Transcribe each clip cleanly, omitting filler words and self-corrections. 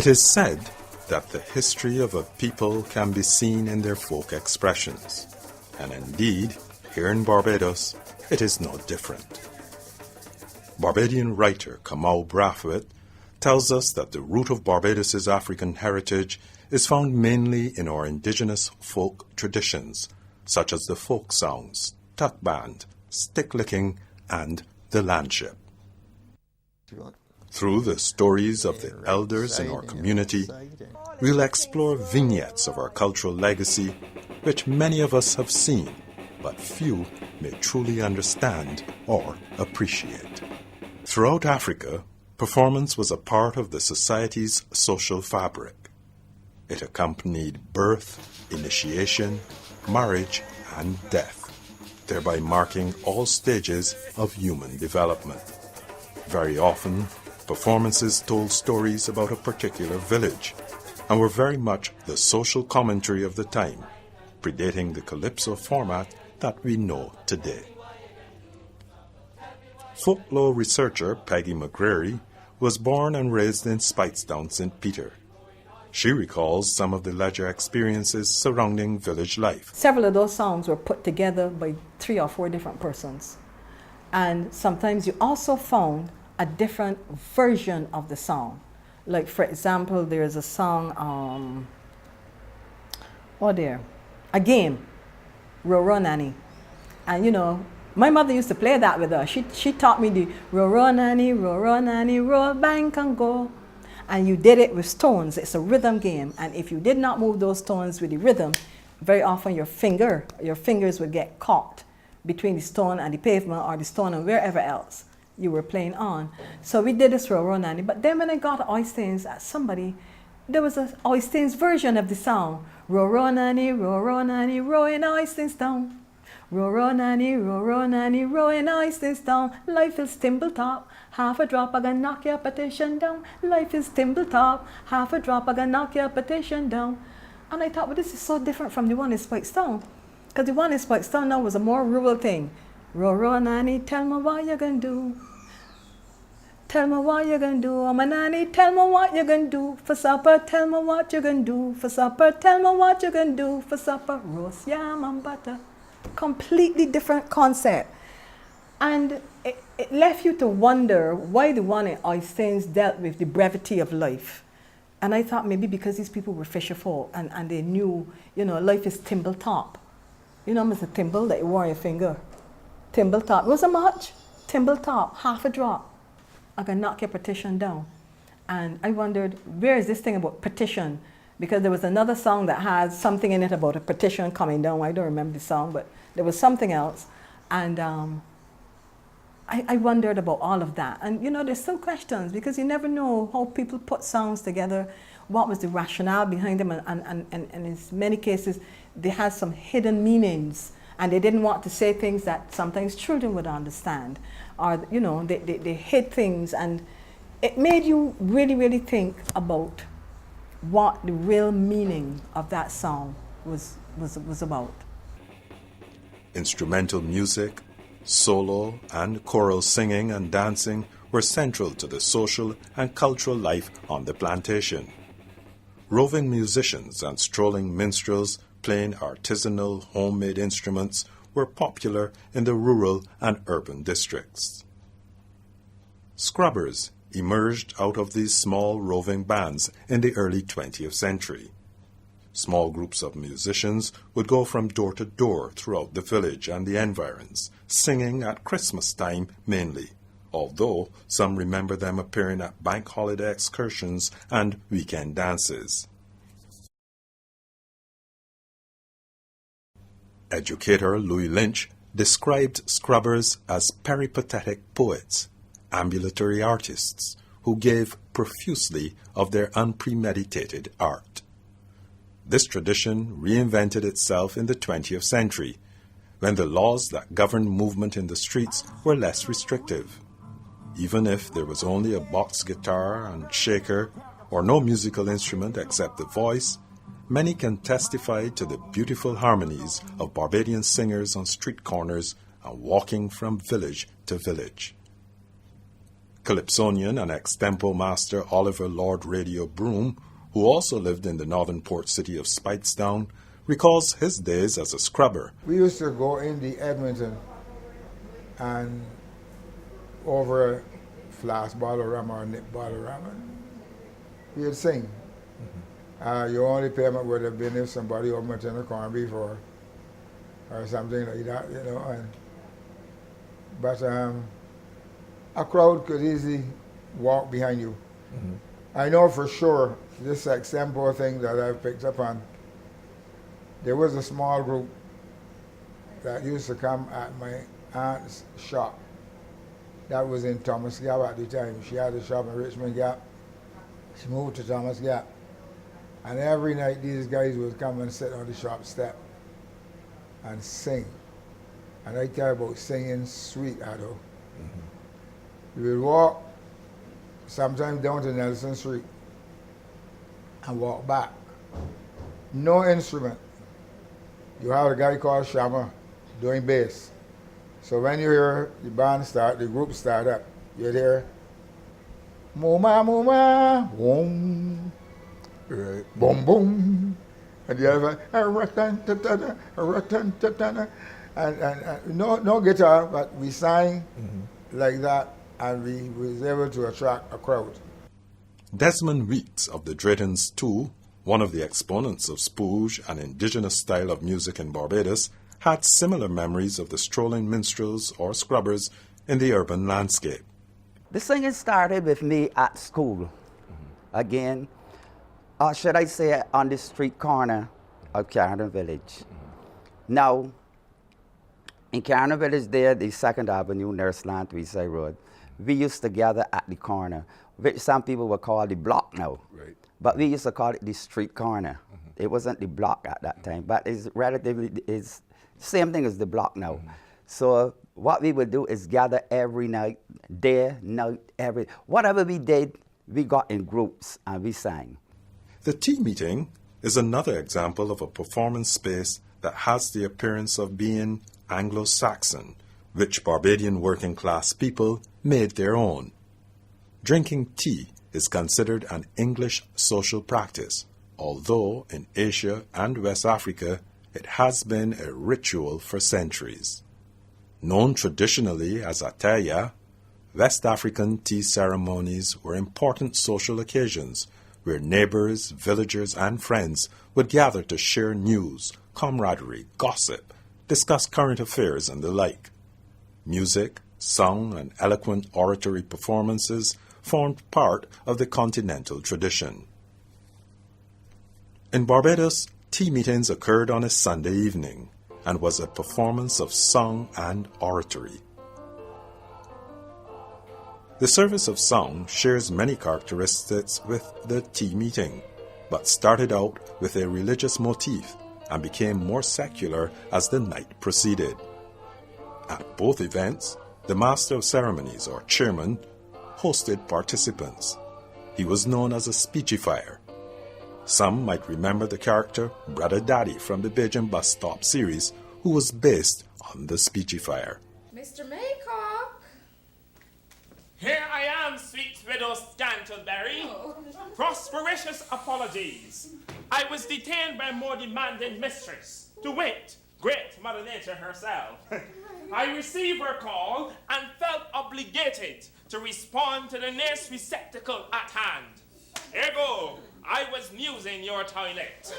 It is said that the history of a people can be seen in their folk expressions, and indeed, here in Barbados, it is no different. Barbadian writer Kamau Brathwaite tells us that the root of Barbados's African heritage is found mainly in our indigenous folk traditions, such as the folk songs, tuck band, stick licking, and the landship. Through the stories of the elders in our community, we'll explore vignettes of our cultural legacy, which many of us have seen, but few may truly understand or appreciate. Throughout Africa, performance was a part of the society's social fabric. It accompanied birth, initiation, marriage, and death, thereby marking all stages of human development. Very often, performances told stories about a particular village and were very much the social commentary of the time, predating the calypso format that we know today. Folklore researcher Peggy McGreary was born and raised in Speightstown, St. Peter. She recalls some of the leisure experiences surrounding village life. Several of those songs were put together by 3 or 4 different persons. And sometimes you also found a different version of the song. Like, for example, there's a song, a game, Roro Nanny. And you know, my mother used to play that with us. She taught me the Roro Nanny, roll bank and go. And you did it with stones. It's a rhythm game. And if you did not move those stones with the rhythm, very often your fingers would get caught between the stone and the pavement, or the stone and wherever else you were playing on. So we did this Roro Nanny. But then when I got Oystains, there was a Oystains version of the song. Roro Nanny, rowing Oystains down. Roro Nanny, rowing Oystains down. Life is Timbletop, half a drop, I gonna knock your petition down. Life is Timbletop, half a drop, I gonna knock your petition down. And I thought, well, this is so different from the one in Speightstown. Because the one in Speightstown now was a more rural thing. Roro Nanny, tell me what you gonna do. Tell me what you gonna do. Oh, my nanny, tell me what you gonna do for supper. Tell me what you gonna do for supper. Tell me what you gonna do for supper. Roast yam and butter. Completely different concept. And it left you to wonder why the one in Oystains dealt with the brevity of life. And I thought maybe because these people were fisher folk and they knew, you know, life is Timbletop. You know, Mr. Timble that you wore on your finger. Timbletop. It wasn't much. Timbletop, half a drop. I can knock your petition down. And I wondered, where is this thing about petition? Because there was another song that had something in it about a petition coming down. I don't remember the song, but there was something else. And I wondered about all of that. And you know, there's still questions because you never know how people put songs together, what was the rationale behind them, and in many cases, they had some hidden meanings. And they didn't want to say things that sometimes children would understand. Or, you know, they hid things. And it made you really, really think about what the real meaning of that song was about. Instrumental music, solo and choral singing and dancing were central to the social and cultural life on the plantation. Roving musicians and strolling minstrels playing artisanal homemade instruments were popular in the rural and urban districts. Scrubbers emerged out of these small roving bands in the early 20th century. Small groups of musicians would go from door to door throughout the village and the environs, singing at Christmas time mainly, although some remember them appearing at bank holiday excursions and weekend dances. Educator Louis Lynch described scrubbers as peripatetic poets, ambulatory artists, who gave profusely of their unpremeditated art. This tradition reinvented itself in the 20th century, when the laws that governed movement in the streets were less restrictive. Even if there was only a box guitar and shaker, or no musical instrument except the voice, many can testify to the beautiful harmonies of Barbadian singers on street corners and walking from village to village. Calypsonian and extempo master Oliver Lord Radio Broom, who also lived in the northern port city of Speightstown, recalls his days as a scrubber. We used to go in the Edmonton and over a flask bottle of rum or a nip bottle of rum, we would sing. Your only payment would have been if somebody opened a tin of corned beef or something like that, you know. But a crowd could easily walk behind you. I know for sure this extempo thing that I've picked up on, there was a small group that used to come at my aunt's shop. That was in Thomas Gap at the time. She had a shop in Richmond Gap. She moved to Thomas Gap. And every night these guys would come and sit on the shop step and sing. And I tell you about singing sweet, Addo. We would walk sometimes down to Nelson Street and walk back. No instrument. You have a guy called Shama doing bass. So when you hear the band start, the group start up, you'd hear Muma Muma Boom. Right. Boom boom. And the other and no guitar, but we sang like that, and we was able to attract a crowd. Desmond Weeks of the Draytons too, one of the exponents of spooge, an indigenous style of music in Barbados, had similar memories of the strolling minstrels or scrubbers in the urban landscape. The singing started with me at school. Again, or should I say on the street corner of Carrington Village. Now, in Carrington Village there, the 2nd Avenue, Nurseland, Tweedside Road, we used to gather at the corner, which some people would call the block now. Right. But we used to call it the street corner. It wasn't the block at that time, but it's relatively, it's same thing as the block now. So what we would do is gather every night, day, night, whatever we did, we got in groups and we sang. The tea meeting is another example of a performance space that has the appearance of being Anglo-Saxon, which Barbadian working class people made their own. Drinking tea is considered an English social practice, although in Asia and West Africa it has been a ritual for centuries. Known traditionally as ataya, West African tea ceremonies were important social occasions where neighbors, villagers, and friends would gather to share news, camaraderie, gossip, discuss current affairs, and the like. Music, song, and eloquent oratory performances formed part of the continental tradition. In Barbados, tea meetings occurred on a Sunday evening and was a performance of song and oratory. The service of song shares many characteristics with the tea meeting, but started out with a religious motif and became more secular as the night proceeded. At both events, the Master of Ceremonies, or Chairman, hosted participants. He was known as a speechifier. Some might remember the character Brother Daddy from the Bajan Bus Stop series, who was based on the speechifier. Mr. Maycock! Here I am, sweet widow Scantleberry. Prosperous apologies. I was detained by a more demanding mistress, to wit, great Mother Nature herself. I received her call and felt obligated to respond to the nearest receptacle at hand. Ergo, I was musing your toilet.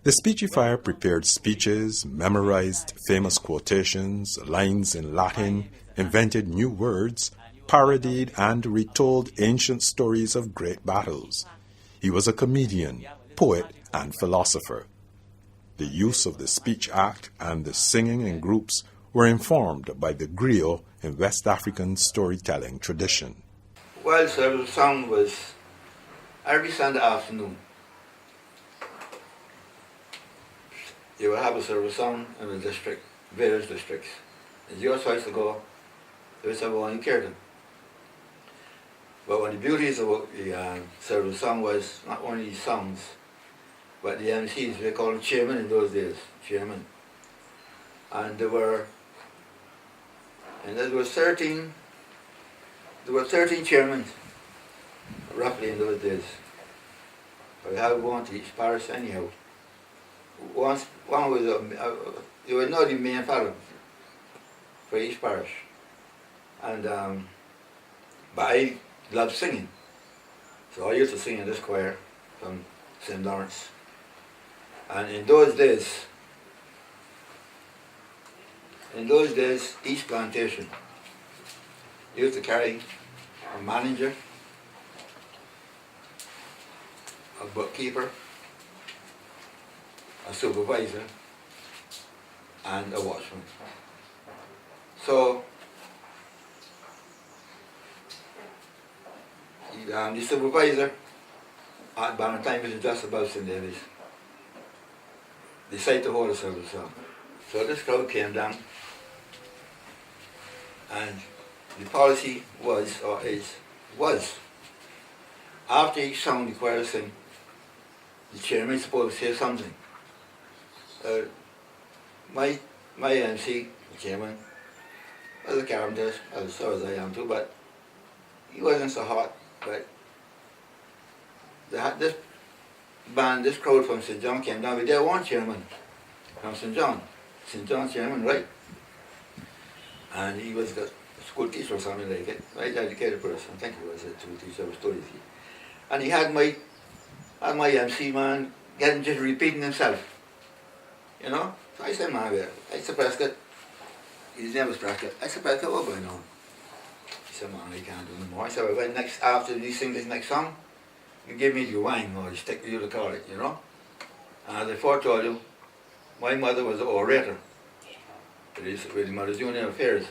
The speechifier prepared speeches, memorized famous quotations, lines in Latin, invented new words, parodied and retold ancient stories of great battles. He was a comedian, poet, and philosopher. The use of the speech act and the singing in groups were informed by the griot in West African storytelling tradition. Well, sir, the song was every Sunday afternoon. You will have a service song in the district, various districts. It's your choice to go. There's one in Kirton. But one of the beauties of the service song was not only songs, but the MCs, they called them chairmen in those days, chairmen. And there were 13 there were 13 chairmen, roughly in those days. I had one to each parish anyhow. One was you would know the main fellow for each parish. And but I loved singing. So I used to sing in this choir from St. Lawrence. And in those days, each plantation used to carry a manager, a bookkeeper, a supervisor, and a watchman. So the supervisor at Valentine was just above St. David's. They decided to hold a service song. So this crowd came down, and the policy was, after each song the choir sing, the chairman is supposed to say something. My MC, the chairman, was a carpenter, as so as I am too, but he wasn't so hot. But this band, this crowd from St. John came down with their one chairman from St. John chairman, right? And he was the school teacher or something like it, right educated person. I think he was a school teacher of studies. And he had my MC man getting just repeating himself, you know. So I said, man, I said, Prescott, his name was Prescott. I said, Prescott, what going on? He said, man, I can't do no more. I said, well, after you sing this next song, you give me the wine or the stick you to call it, you know. And as I told you, my mother was an orator with the Mother's Union Affairs.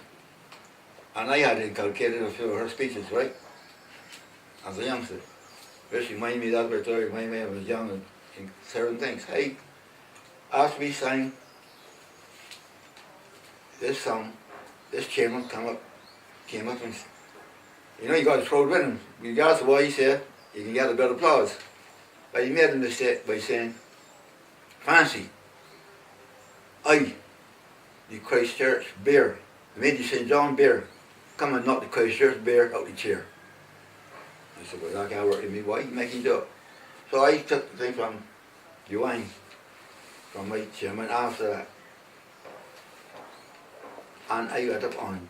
And I had inculcated a few of her speeches, right? As a youngster. Which reminded me of that where reminded me I was young and certain things. Hey, after we sang this song, this chairman came up and, you know, you got to throw it with him. Regardless of what he said, you can get a bit of applause. But he made a mistake by saying, fancy, I, the Christchurch bear, made the St. John bear, come and knock the Christchurch bear out the chair. I said, well, that can't work with me, why make him do it? So I took the thing from the wine, from my chairman after that. And I got up on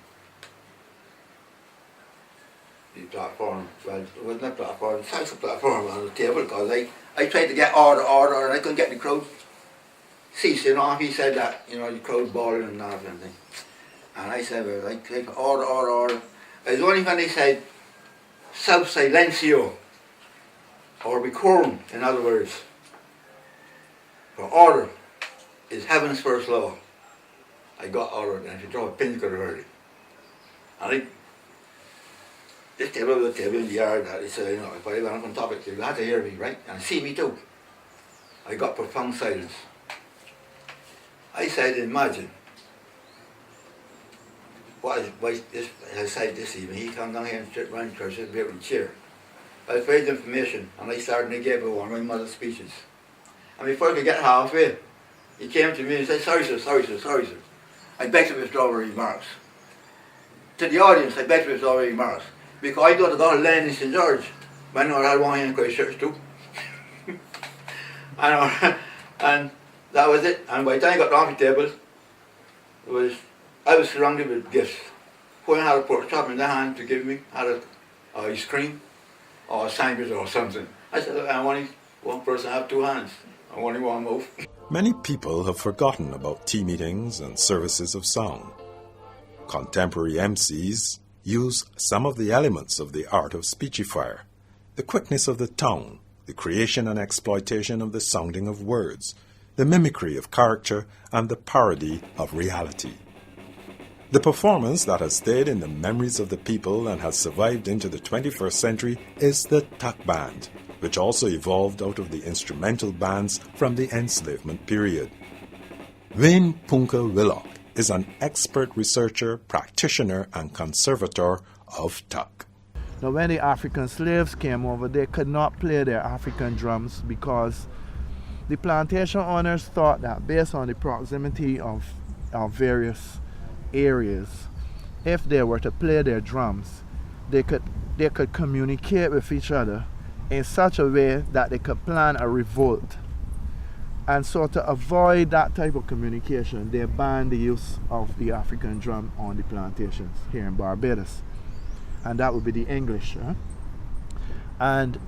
the platform, well, it wasn't a platform, it was a platform on the table, because I tried to get order, and I couldn't get the crowd cease, you know. He said that, you know, the crowd bawling and that and thing. And I said, well, I take order. It was only when they said, sub silencio, or decorum, in other words. For order is heaven's first law. I got order, and if you throw a pin, you could have heard it. And this table was a table in the yard that he said, you know, if I went up on top of it, you had to hear me, right? And see me too. I got profound silence. I said, imagine what I said this evening. He come down here and sit around the church and be able to cheer. I was afraid of information, and I started to give one of my mother's speeches. And before I could get halfway, he came to me and said, sorry sir. I beg to withdraw my remarks. To the audience, I beg to withdraw my remarks. Because I thought I got a land in St. George. But I know I had one here in Christchurch too. And that was it. And by the time I got off the table, I was surrounded with gifts. When I had a pork chop in the hand to give me, had a ice cream or a sandwich or something. I said, I only one person have two hands. I only one mouth. Many people have forgotten about tea meetings and services of sound. Contemporary MCs use some of the elements of the art of speechifier, the quickness of the tongue, the creation and exploitation of the sounding of words, the mimicry of character, and the parody of reality. The performance that has stayed in the memories of the people and has survived into the 21st century is the tuck band, which also evolved out of the instrumental bands from the enslavement period. Wayne Punka Willock is an expert researcher, practitioner, and conservator of tuck. Now, when the African slaves came over, they could not play their African drums because the plantation owners thought that based on the proximity of various areas, if they were to play their drums, they could communicate with each other in such a way that they could plan a revolt. And so to avoid that type of communication, they banned the use of the African drum on the plantations here in Barbados. And that would be the English. And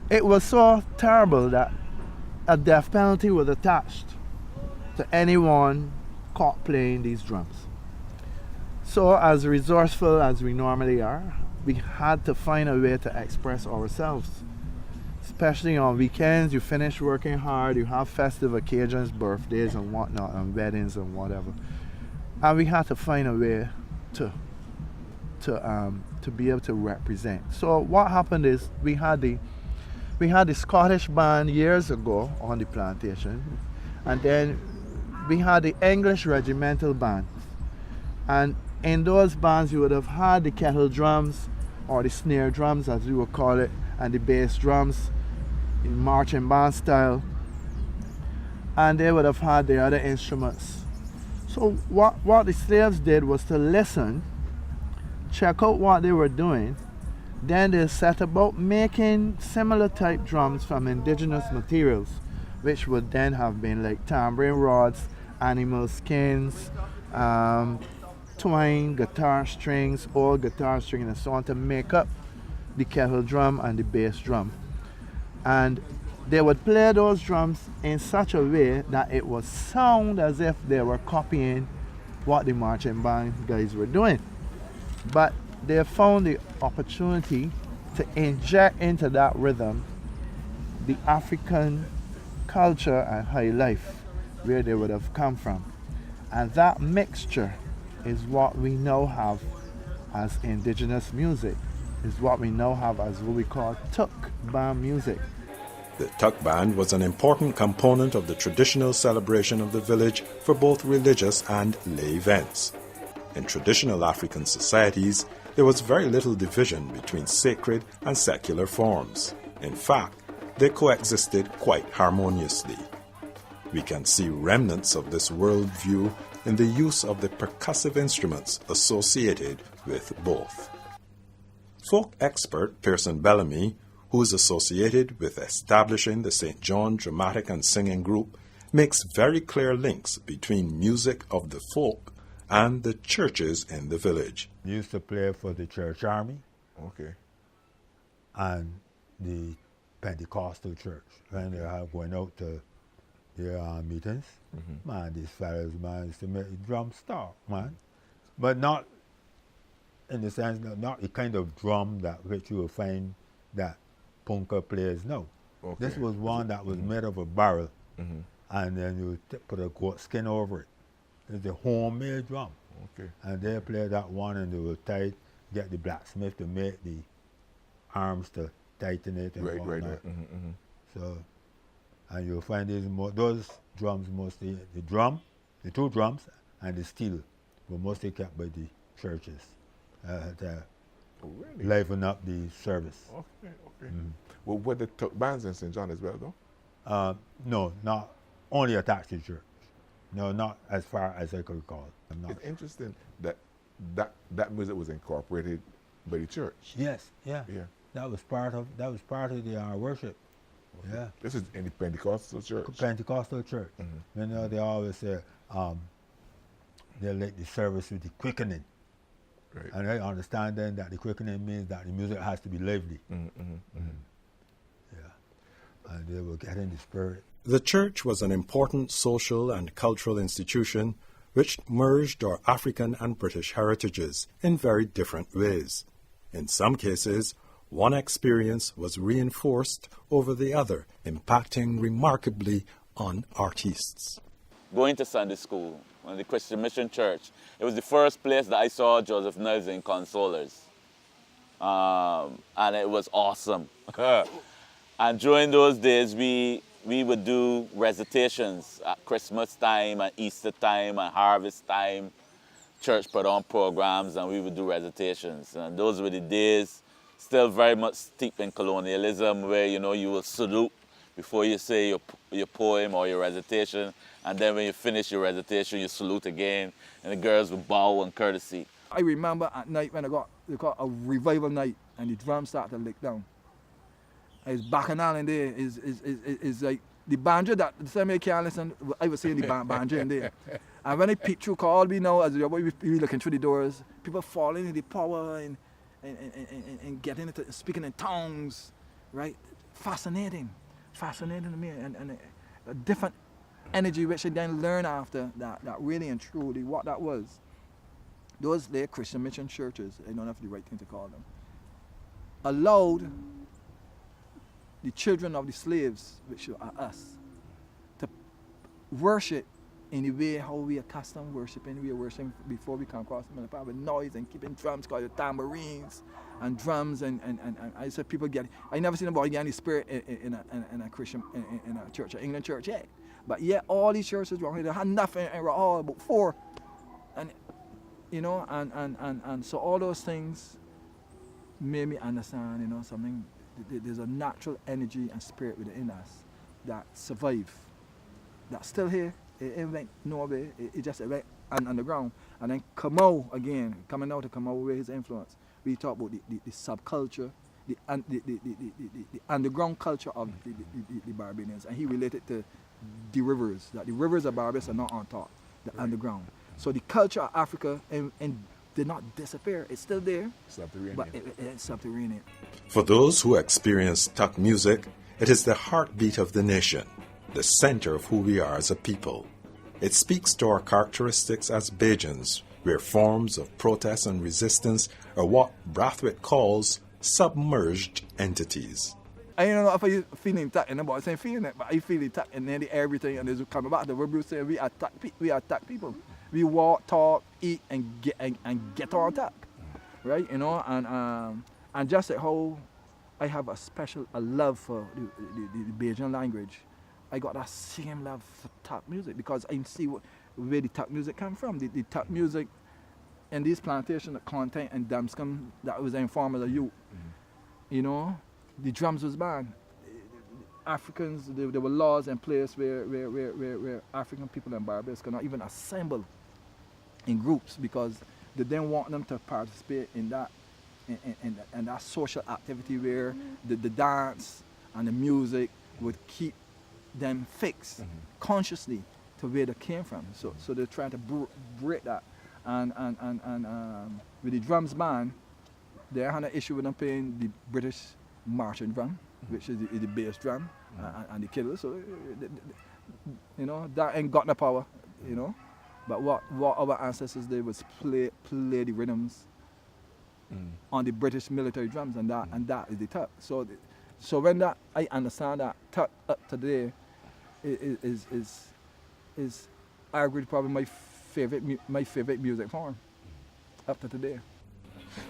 it was so terrible that a death penalty was attached to anyone caught playing these drums. So as resourceful as we normally are, we had to find a way to express ourselves. Especially on weekends, you finish working hard, you have festive occasions, birthdays and whatnot, and weddings and whatever. And we had to find a way to be able to represent. So what happened is we had the Scottish band years ago on the plantation, and then we had the English regimental band. And in those bands you would have had the kettle drums, or the snare drums as we would call it, and the bass drums in marching band style, and they would have had the other instruments. So what the slaves did was to listen, check out what they were doing, then they set about making similar type drums from indigenous materials, which would then have been like tambourine rods, animal skins, twine, guitar strings, old guitar strings, and so on, to make up the kettle drum and the bass drum. And they would play those drums in such a way that it would sound as if they were copying what the marching band guys were doing. But they found the opportunity to inject into that rhythm the African culture and high life where they would have come from. And that mixture is what we now have as indigenous music, is what we now have as what we call tuk band music. The tuk band was an important component of the traditional celebration of the village for both religious and lay events. In traditional African societies, there was very little division between sacred and secular forms. In fact, they coexisted quite harmoniously. We can see remnants of this worldview in the use of the percussive instruments associated with both. Folk expert Pearson Bellamy, who is associated with establishing the St. John Dramatic and Singing Group, makes very clear links between music of the folk and the churches in the village. We used to play for the church army. Okay. And the Pentecostal church. When they are going out to their meetings, man, these fellas, man, used to make the drum start, man. But not in the sense, not the kind of drum that which you will find that punka players know. Okay. This was one that was made of a barrel, and then you put a goat skin over it. It's a homemade drum. Okay. And they play that one, and they will get the blacksmith to make the arms to tighten it and whatnot. So, and you'll find those drums mostly, the two drums and the steel were mostly kept by the churches to liven up the service. Okay, okay. Well, were the bands in St. John as well, though? No, not only attached to church. No, not as far as I could recall. It's interesting that music was incorporated by the church. Yes, yeah. That was part of the worship. Okay. Yeah. This is in the Pentecostal church. Pentecostal church. You know, they always say they like the service with the quickening. Right. And I understand then that the quickening means that the music has to be lively. Yeah. And they will get in the spirit. The church was an important social and cultural institution which merged our African and British heritages in very different ways. In some cases, one experience was reinforced over the other, impacting remarkably on artists. Going to Sunday school in the Christian Mission Church, it was the first place that I saw Joseph Niles in Consolers. And it was awesome. And during those days, we would do recitations at Christmas time and Easter time and harvest time. Church put on programs and we would do recitations. And those were the days still very much steeped in colonialism, where, you know, you will salute before you say your poem or your recitation, and then when you finish your recitation, you salute again, and the girls would bow in courtesy. I remember at night when they got a revival night and the drums started to lick down. It's bacchanal in there. Is like the banjo that the same way can't listen. I was saying the banjo in there. And when I peek through, call me now as we looking through the doors, people falling in the power and getting into speaking in tongues, right? Fascinating to me, and a different energy which I then learn after that really and truly what that was. Those there Christian mission churches, I don't know if the right thing to call them, allowed the children of the slaves, which are us, to worship in the way how we accustomed worshiping. We were worshiping before we come across the path with noise and keeping drums called the tambourines and drums and I said people get. I never seen nobody get any spirit in a Christian in a church, an England church yet. But yet all these churches wrong. They had nothing and were all about 4, and you know and so all those things made me understand, you know, something. There's a natural energy and spirit within us that survive, that's still here. It went nowhere. It just went underground and then coming out to come out with his influence. We talk about the subculture, the underground culture of the Barbadians, and he related to the rivers, that the rivers of Barbados are not on top, the underground. So the culture of Africa and did not disappear. It's still there, but it's subterranean. For those who experience Tuk music, it is the heartbeat of the nation, the center of who we are as a people. It speaks to our characteristics as Bajans, where forms of protest and resistance are what Brathwaite calls submerged entities. I don't know if I feeling Tuk, and I'm saying feeling it, but I feel it Tuk and then everything, and it's coming back to what Bruce said, we attack people. We walk, talk, eat, and get on Tuk, right? You know, and just like how I have a love for the Bajan language, I got that same love for Tuk music because I see where the Tuk music come from. The Tuk music and these plantations, the content and Damscom that was informed as a youth, you know, the drums was banned. Africans, there were laws in place where African people in Barbados cannot even assemble in groups because they didn't want them to participate in that that social activity where the dance and the music would keep them fixed consciously to where they came from. So they're trying to break that. And with the drums band, they had an issue with them playing the British marching drum, which is the bass drum and the killer. So you know that ain't got no power, you know. But what our ancestors did was play the rhythms on the British military drums, and that is the Tuk. So when that I understand that Tuk up today is arguably probably my favorite music form up to today.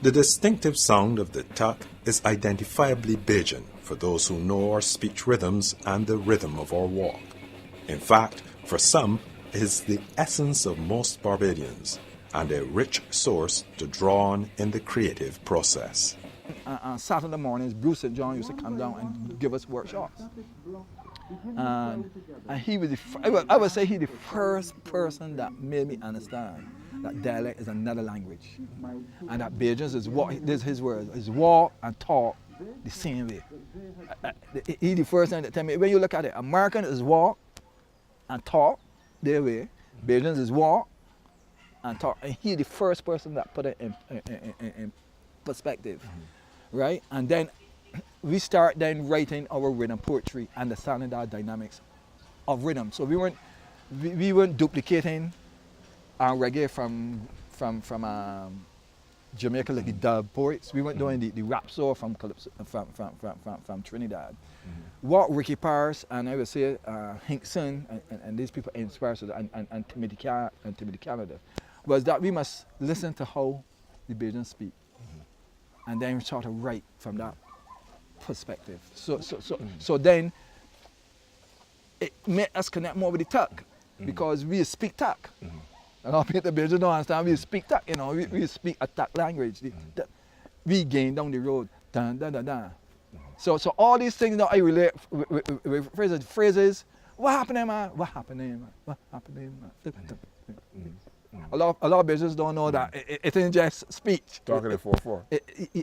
The distinctive sound of the Tuk is identifiably Bajan for those who know our speech rhythms and the rhythm of our walk. In fact, for some, it is the essence of most Barbadians and a rich source to draw on in the creative process. On Saturday mornings, Bruce St. John used to come down and give us workshops. And he was I would say he's the first person that made me understand that dialect is another language. And that Bajans is what, this is his words, is walk and talk the same way. He's the first one that tell me, when you look at it, American is walk and talk their way. Bajans is walk and talk. And he's the first person that put it in perspective, right? And then we start then writing our rhythm poetry, understanding our dynamics of rhythm. So we weren't duplicating our reggae from Jamaica like the dub poets. We weren't doing the rap soul from Trinidad. What Ricky Paris and I would say Hinkson and these people inspired us and Timothy Canada was that we must listen to how the Bajans speak and then sort of write from that perspective. So then it made us connect more with the Tuk because we speak Tuk. And all people don't understand, we speak Tuk, you know, we speak a Tuk language. We gain down the road, dun, dun, dun, dun. So all these things that I relate with phrases, what happened, man? What happened, man? What happened, man? A A lot of business don't know that it isn't just speech. Talking at 4-4.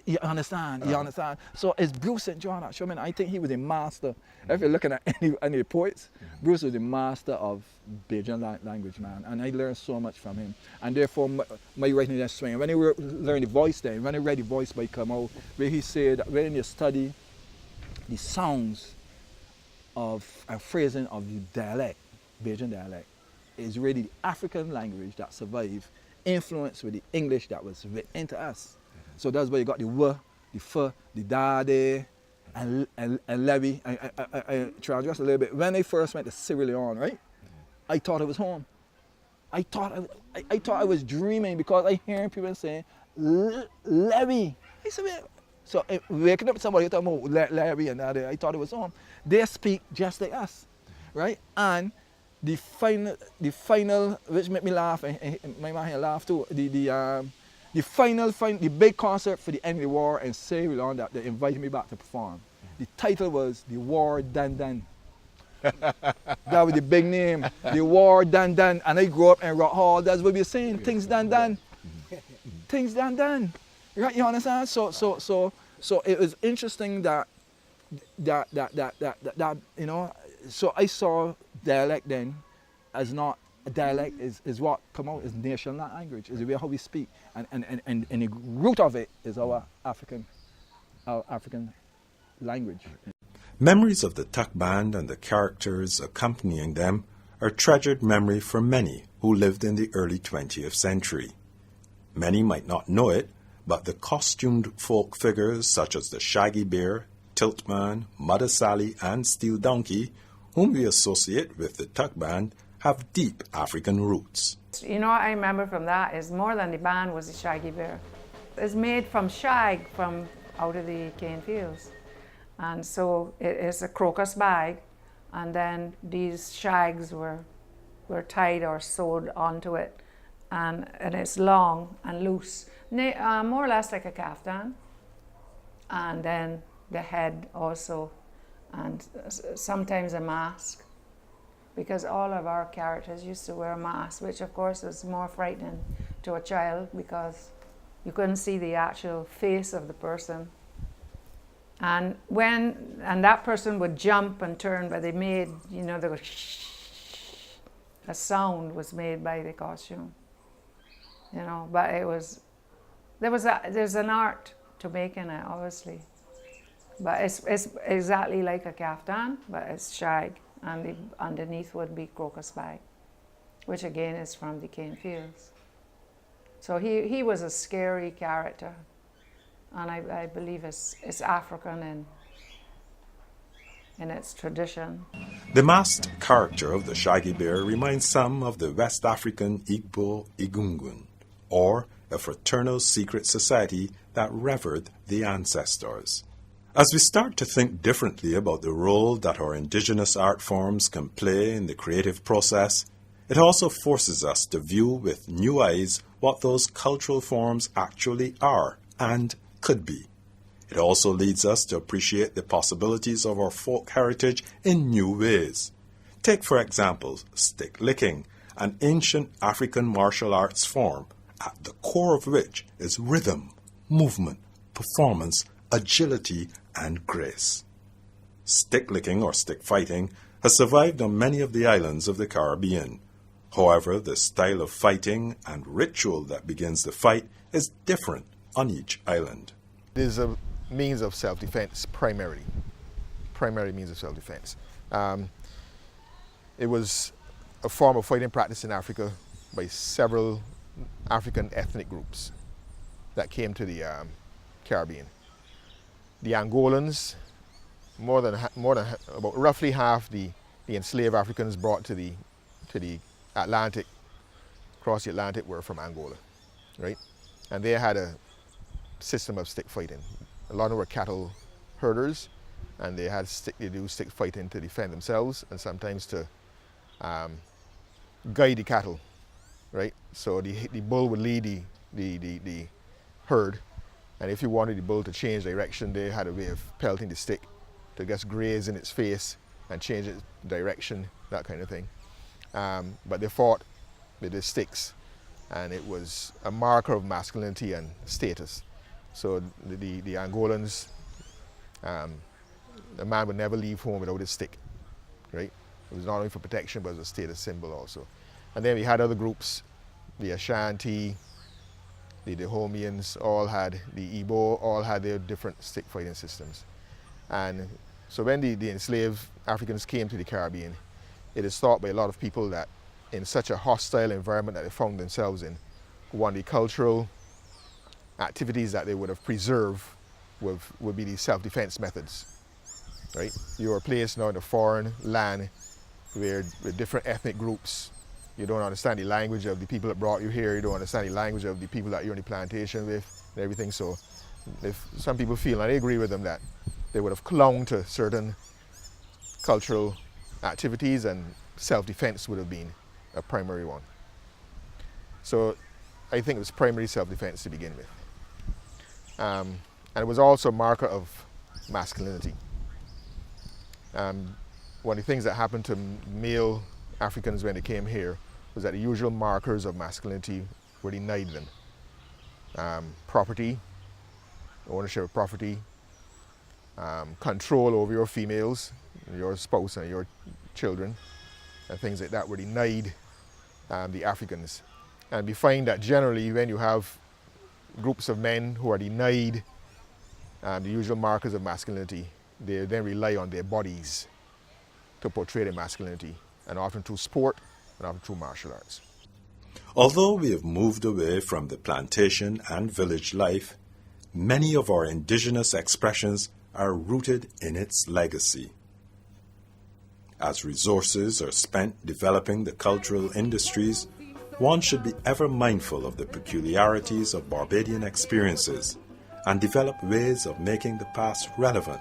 You understand? You understand? So it's Bruce St. John that showed me. I think he was a master. If you're looking at any poets, Bruce was the master of Bajan language, man. And I learned so much from him. And therefore, my writing just swing. When I learned the voice then, when I read the voice by Kamau, where he said, when you study the sounds of and phrasing of the dialect, Bajan dialect, is really the African language that survived, influenced with the English that was written into us. So that's where you got the w, the f, the da there, and levy. I transgress a little bit. When I first went to Sierra Leone, right, I thought it was home. I thought I was dreaming because I hearing people saying levy. I said, man. So waking up somebody talking about levy and that, I thought it was home. They speak just like us, right? And the final, which made me laugh, and my man here laugh too. The big concert for the end of the war in Sierra Leone that they invited me back to perform. The title was The War Done Done. That was the big name, The War Done Done. And I grew up in Rock Hall. That's what we're saying. Things done done. Things done done. Right? You understand? So it was interesting that you know. So I saw dialect then as not a dialect, is what come out as national language, is the way how we speak. And the root of it is our African language. Memories of the Tuck Band and the characters accompanying them are treasured memory for many who lived in the early 20th century. Many might not know it, but the costumed folk figures such as the Shaggy Bear, Tiltman, Mother Sally, and Steel Donkey, whom we associate with the Tuck Band, have deep African roots. You know what I remember from that is more than the band was the Shaggy Bear. It's made from shag from out of the cane fields. And so it is a crocus bag, and then these shags were tied or sewed onto it, and it's long and loose, more or less like a kaftan. And then the head also, and sometimes a mask, because all of our characters used to wear a mask, which of course was more frightening to a child because you couldn't see the actual face of the person. And that person would jump and turn, but they made, you know, a sound was made by the costume, you know. But there's an art to making it, obviously. But it's exactly like a kaftan, but it's shag, and the underneath would be crocus bag, which again is from the cane fields. So he was a scary character, and I believe it's African in its tradition. The masked character of the Shaggy Bear reminds some of the West African Igbo Igungun, or a fraternal secret society that revered the ancestors. As we start to think differently about the role that our indigenous art forms can play in the creative process, it also forces us to view with new eyes what those cultural forms actually are and could be. It also leads us to appreciate the possibilities of our folk heritage in new ways. Take, for example, stick licking, an ancient African martial arts form, at the core of which is rhythm, movement, performance, agility, and grace. Stick licking or stick fighting has survived on many of the islands of the Caribbean. However, the style of fighting and ritual that begins the fight is different on each island. It is a means of self-defense, primary means of self-defense. It was a form of fighting practice in Africa by several African ethnic groups that came to the Caribbean. The Angolans, more than about roughly half the enslaved Africans brought to the Atlantic, across the Atlantic, were from Angola, right? And they had a system of stick fighting. A lot of them were cattle herders, and they do stick fighting to defend themselves and sometimes to guide the cattle, right? So the bull would lead the herd, and if you wanted the bull to change direction, they had a way of pelting the stick to just graze in its face and change its direction, that kind of thing. But they fought with the sticks and it was a marker of masculinity and status. So the Angolans, a man would never leave home without his stick, right? It was not only for protection, but it was a status symbol also. And then we had other groups, the Ashanti, the Dahomians, all had, the Igbo, all had their different stick fighting systems. And so when the enslaved Africans came to the Caribbean, it is thought by a lot of people that in such a hostile environment that they found themselves in, one of the cultural activities that they would have preserved would be the self-defense methods, right? You are placed now in a foreign land where with different ethnic groups. You don't understand the language of the people that brought you here. You don't understand the language of the people that you're on the plantation with and everything. So if some people feel, and I agree with them, that they would have clung to certain cultural activities and self-defense would have been a primary one. So I think it was primary self-defense to begin with. And it was also a marker of masculinity. One of the things that happened to male Africans when they came here was that the usual markers of masculinity were denied them. Property, ownership of property, control over your females, your spouse and your children, and things like that were denied the Africans. And we find that generally when you have groups of men who are denied the usual markers of masculinity, they then rely on their bodies to portray their masculinity, and often through sport and often through martial arts. Although we have moved away from the plantation and village life, many of our indigenous expressions are rooted in its legacy. As resources are spent developing the cultural industries, one should be ever mindful of the peculiarities of Barbadian experiences and develop ways of making the past relevant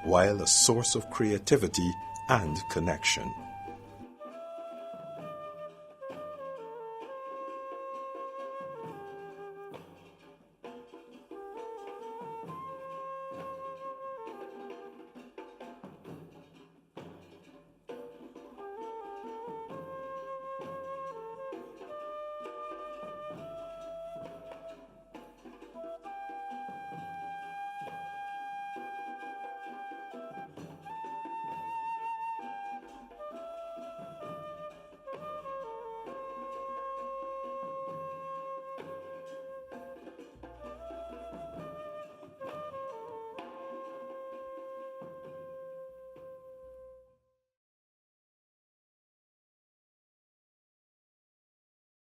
while a source of creativity and connection.